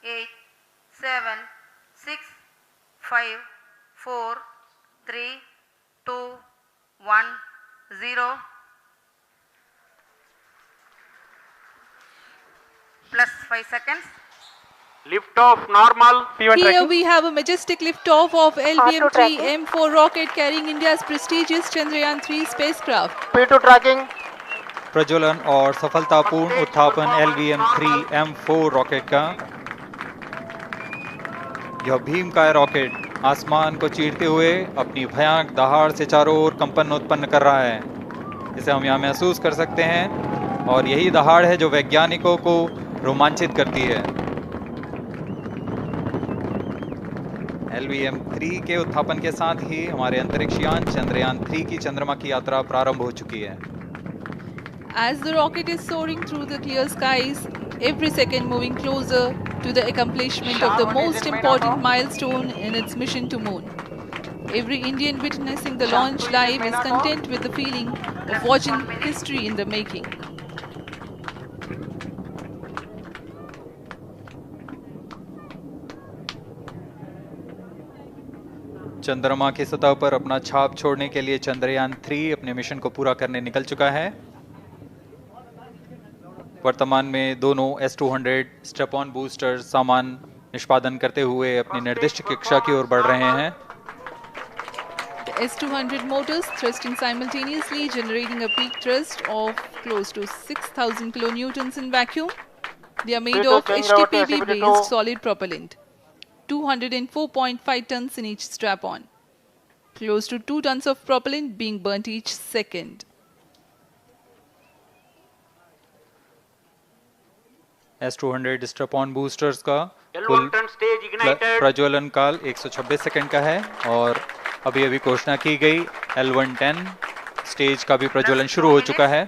8, 7, 6, 5, 4, 3, 2, 1, 0. Plus 5 seconds. Lift off normal. Here we have a majestic liftoff of LVM-3 M4 rocket carrying India's prestigious Chandrayaan-3 spacecraft. P2 tracking. प्रज्वलन और सफलतापूर्ण उत्थापन LVM-3 M4 rocket का। यह भीमकाय rocket आसमान को चीरते हुए अपनी भयानक दहाड़ से चारों ओर कंपन उत्पन्न कर रहा है। इसे हम यहाँ महसूस कर सकते हैं और यही दहाड़ है जो वैज्ञानिकों को रोमांचित करती है। LVM-3 के उत्थापन के साथ ही हमारे अंतरिक्ष यान चंद्रयान-3 की चंद्रमा की यात्रा प्रारंभ हो चुकी है। As the rocket is soaring through the clear skies, every second moving closer to the accomplishment of the most important milestone in its mission to moon. Every Indian witnessing the launch live is content with the feeling of watching history in the making. चंद्रमा की सतह पर अपना छाप छोड़ने के लिए चंद्रयान-3 अपने मिशन को पूरा करने निकल चुका है। वर्तमान में दोनों S-200 स्ट्रैप-ऑन बूस्टर सामान निष्पादन करते हुए अपनी निर्दिष्ट कक्षा की ओर बढ़ रहे हैं। The S-200 motors thrusting simultaneously, generating a peak thrust of close to 6,000 kilonewtons in vacuum. They are made of HTPB-based solid propellant, 204.5 tons in each strap-on. Close to 2 tons of propellant being burnt each second. S-200 strap-on boosters का कुल प्रज्वलन काल 126 second का है और अभी अभी घोषणा की गई L110 स्टेज का भी प्रज्वलन शुरू हो चुका है।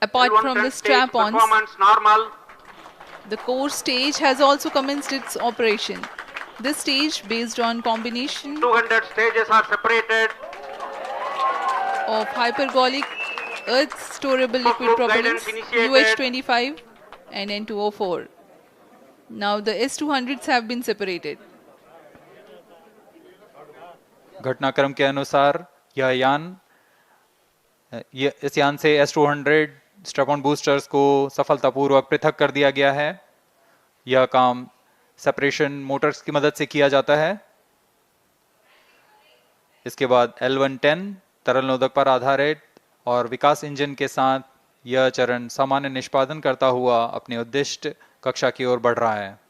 Apart from the strap-ons, the core stage has also commenced its operation. This stage, based on combination 200 stages are separated of hypergolic earth storable liquid propellants UH-25 and N2O4. Now the S-200s have been separated. घटनाक्रम के अनुसार इस यान से S-200 strap-on boosters को सफलतापूर्वक पृथक कर दिया गया है। यह काम सेपरेशन मोटर्स की मदद से किया जाता है। इसके बाद L110 तरल नोदक पर आधारित और विकास इंजन के साथ यह चरण सामान्य निष्पादन करता हुआ अपनी उद्दिष्ट कक्षा की ओर बढ़ रहा है।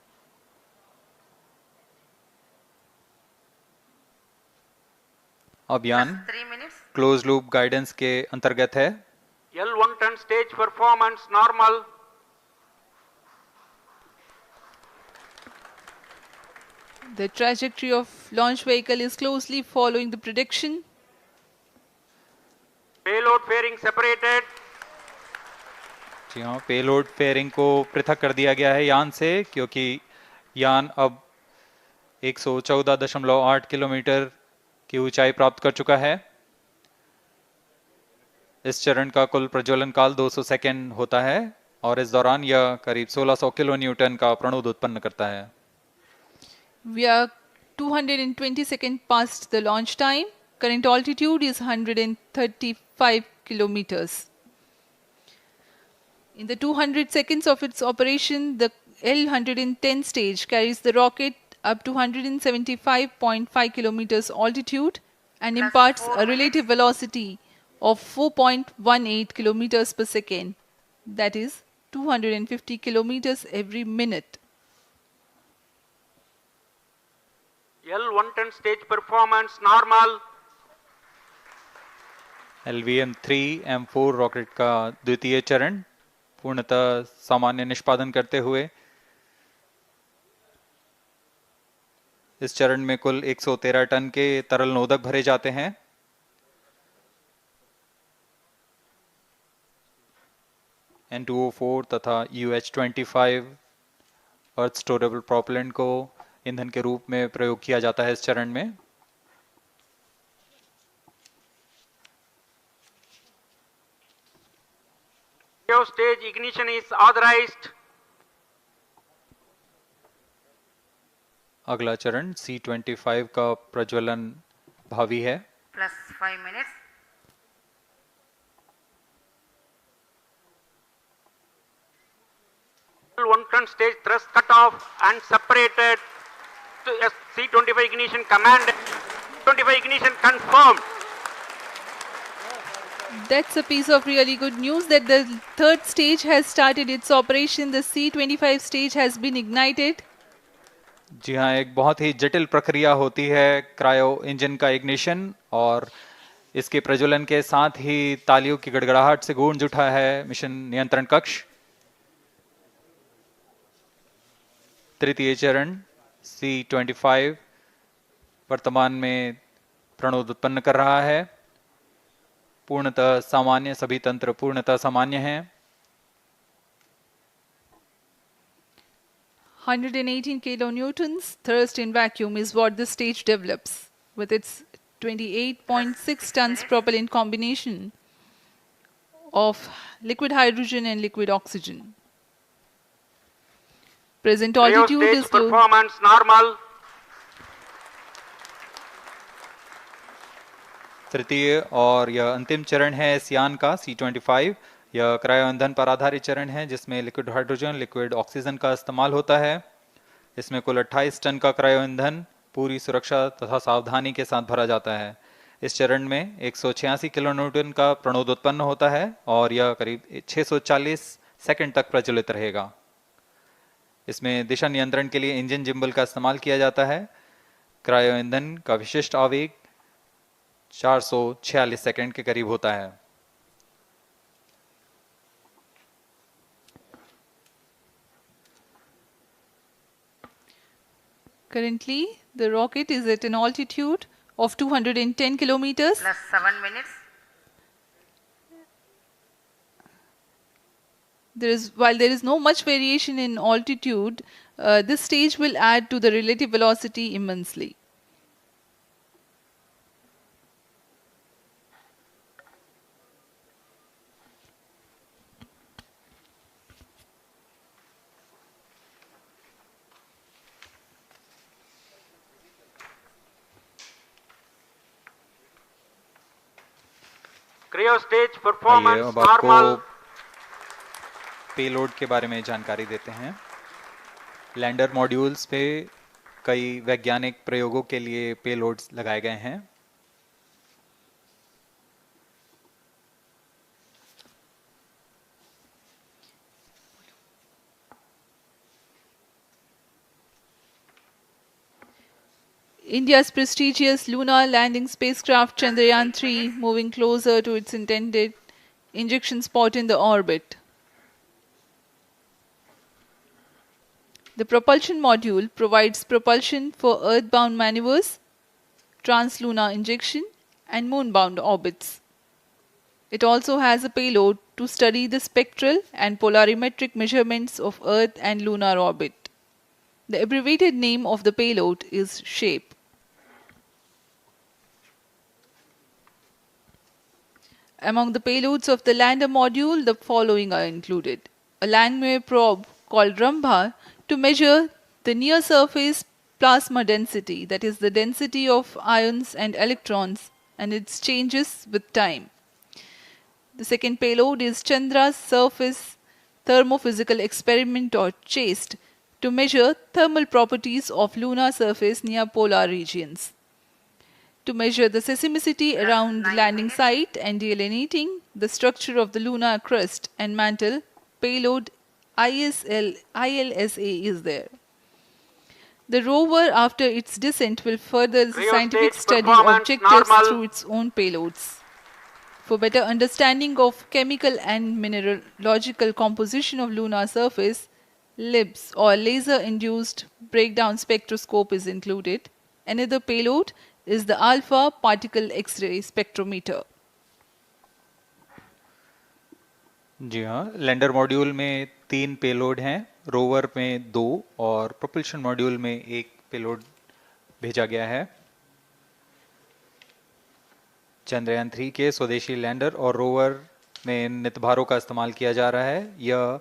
अब यान क्लोज लूप गाइडेंस के अंतर्गत है। L110 stage performance normal. The trajectory of launch vehicle is closely following the prediction. Payload fairing separated. जी हाँ, पेलोड फेयरिंग को पृथक कर दिया गया है यान से, क्योंकि यान अब 114.8 किलोमीटर की ऊंचाई प्राप्त कर चुका है। इस चरण का कुल प्रज्वलन काल 200 सेकेंड होता है और इस दौरान यह करीब 1600 किलो न्यूटन का प्रणोद उत्पन्न करता है। We are 220 seconds past the launch time. Current altitude is 135 kilometers. In the 200 seconds of its operation, the L110 stage carries the rocket up to 175.5 kilometers altitude and imparts a relative velocity of 4.18 kilometers per second, that is 250 kilometers every minute. L110 stage performance normal. LVM-3 M4 rocket का द्वितीय चरण पूर्णतः सामान्य निष्पादन करते हुए इस चरण में कुल 113 टन के तरल नोदक भरे जाते हैं। N2O4 तथा UH-25 अर्थ स्टोरेबल प्रोपेलेंट को ईंधन के रूप में प्रयोग किया जाता है इस चरण में। Cryo stage ignition is authorized. अगला चरण C25 का प्रज्वलन भावी है। plus 5 minutes. L110 stage thrust cut off and separated. C25 ignition command. 25 ignition confirmed. That's a piece of really good news that the third stage has started its operation. The C25 stage has been ignited. जी हाँ, एक बहुत ही जटिल प्रक्रिया होती है cryo engine का ignition, और इसके प्रज्वलन के साथ ही तालियों की गड़गड़ाहट से गूंज उठा है मिशन नियंत्रण कक्ष। तृतीय चरण C25 वर्तमान में प्रणोद उत्पन्न कर रहा है। पूर्णतः सामान्य, सभी तंत्र पूर्णतः सामान्य हैं। 118 kilonewtons thrust in vacuum is what the stage develops with its 28.6 tons propellant combination of liquid hydrogen and liquid oxygen. Present Cryo altitude stage is close. performance normal. तृतीय और यह अंतिम चरण है इस यान का C25। यह क्रायो ईंधन पर आधारित चरण है जिसमें लिक्विड हाइड्रोजन, लिक्विड ऑक्सीजन का इस्तेमाल होता है। इसमें कुल 28 टन का क्रायो ईंधन पूरी सुरक्षा तथा सावधानी के साथ भरा जाता है। इस चरण में 186 किलोन्यूटन का प्रणोद उत्पन्न होता है और यह करीब 640 सेकंड तक प्रज्वलित रहेगा। इसमें दिशा नियंत्रण के लिए इंजन जिम्बल का इस्तेमाल किया जाता है। क्रायो ईंधन का विशिष्ट आवेग 446 सेकंड के करीब होता है। Currently, the rocket is at an altitude of 210 kilometers. Plus 7 minutes. While there is no much variation in altitude, this stage will add to the relative velocity immensely. Cryo stage आइए performance अब आपको normal. Payload के बारे में जानकारी देते हैं। Lander modules पे कई वैज्ञानिक प्रयोगों के लिए पेलोड्स लगाए गए हैं। India's prestigious lunar landing spacecraft Chandrayaan-3 moving closer to its intended injection spot in the orbit. The propulsion module provides propulsion for earthbound maneuvers, translunar injection, and moonbound orbits. It also has a payload to study the spectral and polarimetric measurements of Earth and lunar orbit. The abbreviated name of the payload is SHAPE. Among the payloads of the lander module, the following are included. A Langmuir probe called Rambha to measure the near-surface plasma density, that is the density of ions and electrons, and its changes with time. The second payload is Chandra's Surface Thermophysical Experiment, or CHASTE, to measure thermal properties of lunar surface near polar regions. To measure the seismicity around the landing site and delineating the structure of the lunar crust and mantle, payload ILSA is there. The rover, after its descent, will further the Cryo scientific stage study performance objectives normal. through its own payloads. For better understanding of chemical and mineralogical composition of lunar surface, LIBS, or laser-induced breakdown spectroscope, is included. Another payload is the alpha particle X-ray spectrometer. जी हाँ, lander module में 3 payload हैं, rover में 2 और propulsion module में 1 payload भेजा गया है। चंद्रयान 3 के स्वदेशी लैंडर और रोवर में नितभारों का इस्तेमाल किया जा रहा है। यह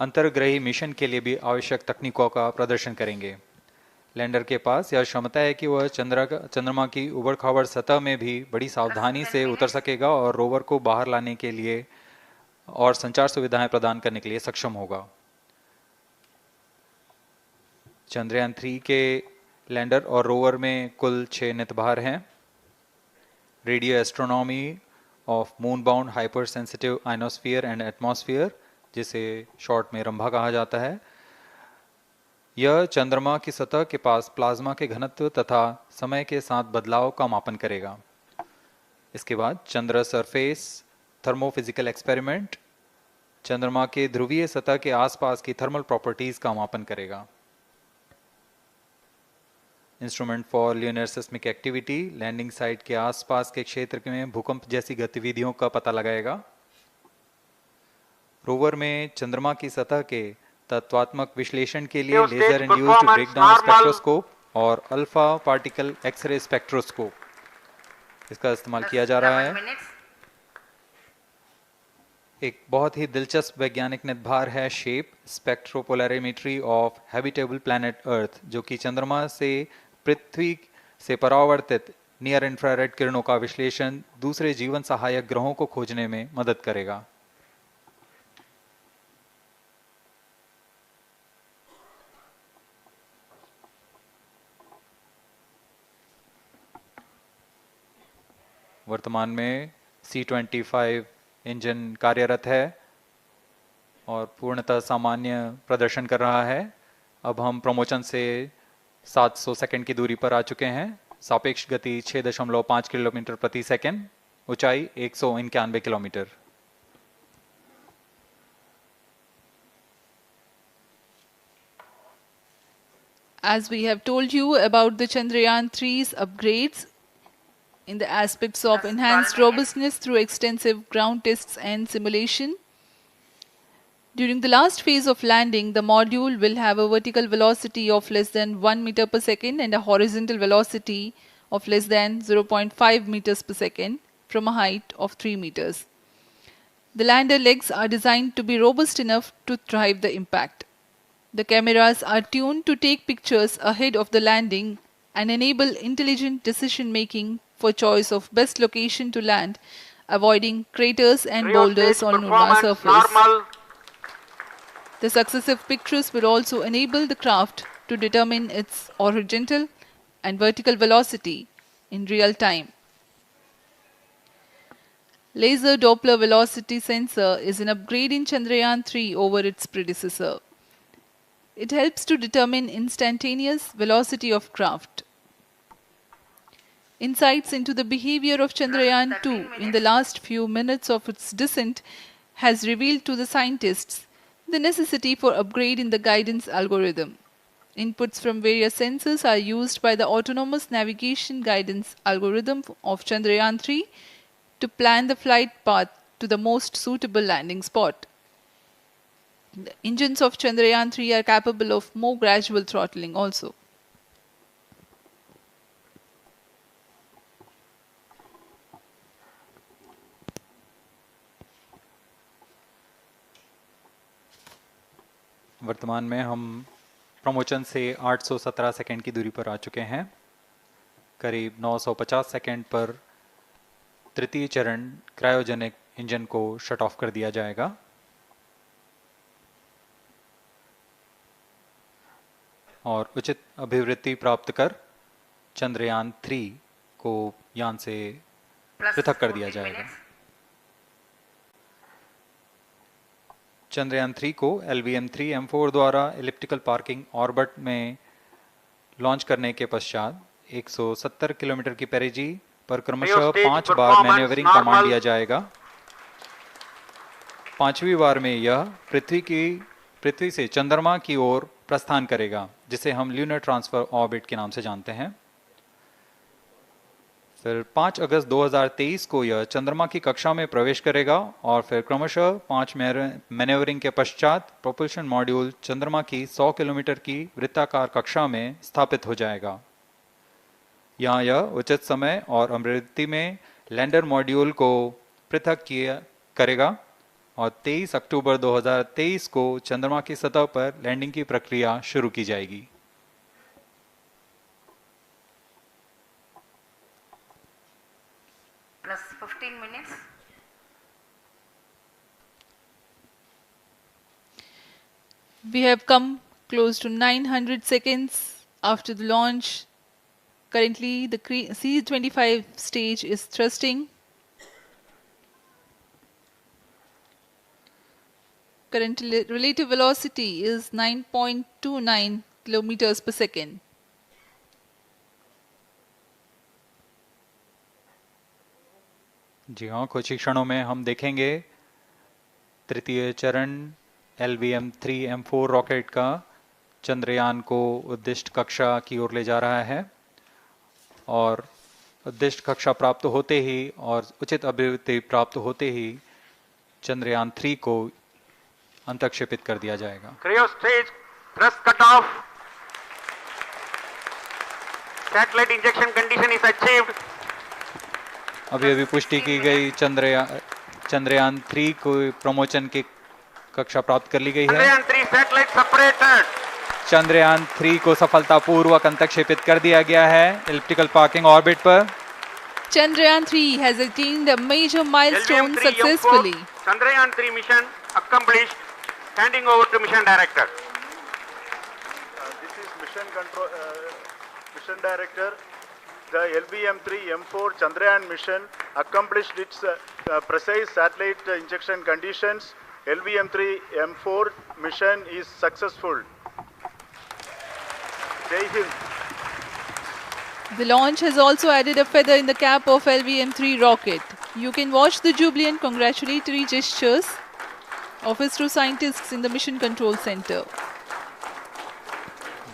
अंतर्ग्रही मिशन के लिए भी आवश्यक तकनीकों का प्रदर्शन करेंगे। लैंडर के पास यह क्षमता है कि वह चंद्रमा की उबड़-खाबड़ सतह में भी बड़ी सावधानी से उतर सकेगा और रोवर को बाहर लाने के लिए और संचार सुविधाएं प्रदान करने के लिए सक्षम होगा। चंद्रयान 3 के लैंडर और रोवर में कुल 6 नितभार हैं। Radio astronomy of moon bound hyper sensitive ionosphere and atmosphere, जिसे शॉर्ट में रंभा कहा जाता है, यह चंद्रमा की सतह के पास प्लाज्मा के घनत्व तथा समय के साथ बदलाव का मापन करेगा। इसके बाद चंद्र सरफेस थर्मोफिजिकल एक्सपेरिमेंट चंद्रमा के ध्रुवीय सतह के आसपास की थर्मल प्रॉपर्टीज का मापन करेगा। Instrument for lunar seismic activity landing site के आसपास के क्षेत्र में भूकंप जैसी गतिविधियों का पता लगाएगा। रोवर में चंद्रमा की सतह के तत्वात्मक विश्लेषण के लिए लेजर इंड्यूस्ड ब्रेकडाउन स्पेक्ट्रोस्कोप और अल्फा पार्टिकल एक्सरे स्पेक्ट्रोस्कोप इसका इस्तेमाल किया जा रहा है। एक बहुत ही दिलचस्प वैज्ञानिक नितभार है shape स्पेक्ट्रोपोलैरिमेट्री of habitable planet earth, जो कि चंद्रमा से पृथ्वी से परावर्तित नियर इंफ्रारेड किरणों का विश्लेषण दूसरे जीवन सहायक ग्रहों को खोजने में मदद करेगा। वर्तमान में C-25 इंजन कार्यरत है और पूर्णतः सामान्य प्रदर्शन कर रहा है। अब हम प्रमोशन से 700 सेकंड की दूरी पर आ चुके हैं। सापेक्ष गति 6.5 किलोमीटर प्रति सेकंड, ऊंचाई 191 kilometre. As we have told you about the Chandrayaan 3's upgrades in the aspects of enhanced robustness through extensive ground tests and simulation. During the last phase of landing, the module will have a vertical velocity of less than 1 meter per second and a horizontal velocity of less than 0.5 meters per second from a height of 3 meters. The lander legs are designed to be robust enough to thrive the impact. The cameras are tuned to take pictures ahead of the landing and enable intelligent decision making for choice of best location to land, avoiding craters and boulders on lunar surface. The successive pictures will also enable the craft to determine its horizontal and vertical velocity in real time. Laser Doppler velocity sensor is an upgrade in Chandrayaan 3 over its predecessor. It helps to determine instantaneous velocity of craft. Insights into the behavior of Chandrayaan 2 in the last few minutes of its descent has revealed to the scientists the necessity for upgrade in the guidance algorithm. Inputs from various sensors are used by the autonomous navigation guidance algorithm of Chandrayaan 3 to plan the flight path to the most suitable landing spot. The engines of Chandrayaan 3 are capable of more gradual throttling also. वर्तमान में हम promotion से 817 second की दूरी पर आ चुके हैं। करीब 950 सेकंड पर तृतीय चरण क्रायोजेनिक इंजन को शट ऑफ कर दिया जाएगा। और उचित अभिवृद्धि प्राप्त कर चंद्रयान 3 को यान से पृथक कर दिया जाएगा। चंद्रयान 3 को LVM-3M4 द्वारा एलिप्टिकल पार्किंग ऑर्बिट में लॉन्च करने के पश्चात 170 किलोमीटर की पेरिजी पर क्रमशः 5 बार मैन्यूवरिंग कमांड दिया जाएगा। 5वीं बार में यह पृथ्वी से चंद्रमा की ओर प्रस्थान करेगा, जिसे हम ल्यूनर ट्रांसफर ऑर्बिट के नाम से जानते हैं। फिर 5 अगस्त 2023 को यह चंद्रमा की कक्षा में प्रवेश करेगा और फिर क्रमशः 5 मैन्यूवरिंग के पश्चात प्रोपल्शन मॉड्यूल चंद्रमा की 100 किलोमीटर की वृत्ताकार कक्षा में स्थापित हो जाएगा। यहाँ यह उचित समय और आवृत्ति में लैंडर मॉड्यूल को पृथक करेगा और 23 अक्टूबर 2023 को चंद्रमा की सतह पर लैंडिंग की प्रक्रिया शुरू की जाएगी। Plus 15 minutes. We have come close to 900 seconds after the launch. Currently, the C-25 stage is thrusting. Current relative velocity is 9.29 kilometers per second. जी हाँ, कुछ ही क्षणों में हम देखेंगे तृतीय चरण LVM-3M4 रॉकेट का चंद्रयान को उद्दिष्ट कक्षा की ओर ले जा रहा है और उद्दिष्ट कक्षा प्राप्त होते ही और उचित अभिवृद्धि प्राप्त होते ही चंद्रयान 3 को अंतक्षेपित कर दिया जाएगा। Cryo stage thrust cutoff. Satellite injection condition is achieved. अभी पुष्टि की गई चंद्रयान 3 को प्रमोशन की कक्षा प्राप्त कर ली गई है। Chandrayaan 3 satellite separated. चंद्रयान 3 को सफलतापूर्वक अंतक्षेपित कर दिया गया है एलिप्टिकल पार्किंग ऑर्बिट पर। Chandrayaan 3 has attained a major milestone successfully. Chandrayaan 3 mission accomplished. Handing over to mission director. This is mission director. The LVM-3M4 Chandrayaan mission accomplished its precise satellite injection conditions. LVM-3M4 mission is successful. Jai Hind. The launch has also added a feather in the cap of LVM-3 rocket. You can watch the jubilant congratulatory gestures of ISRO scientists in the Mission Control Center.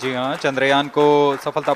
जी हाँ, चंद्रयान को सफलता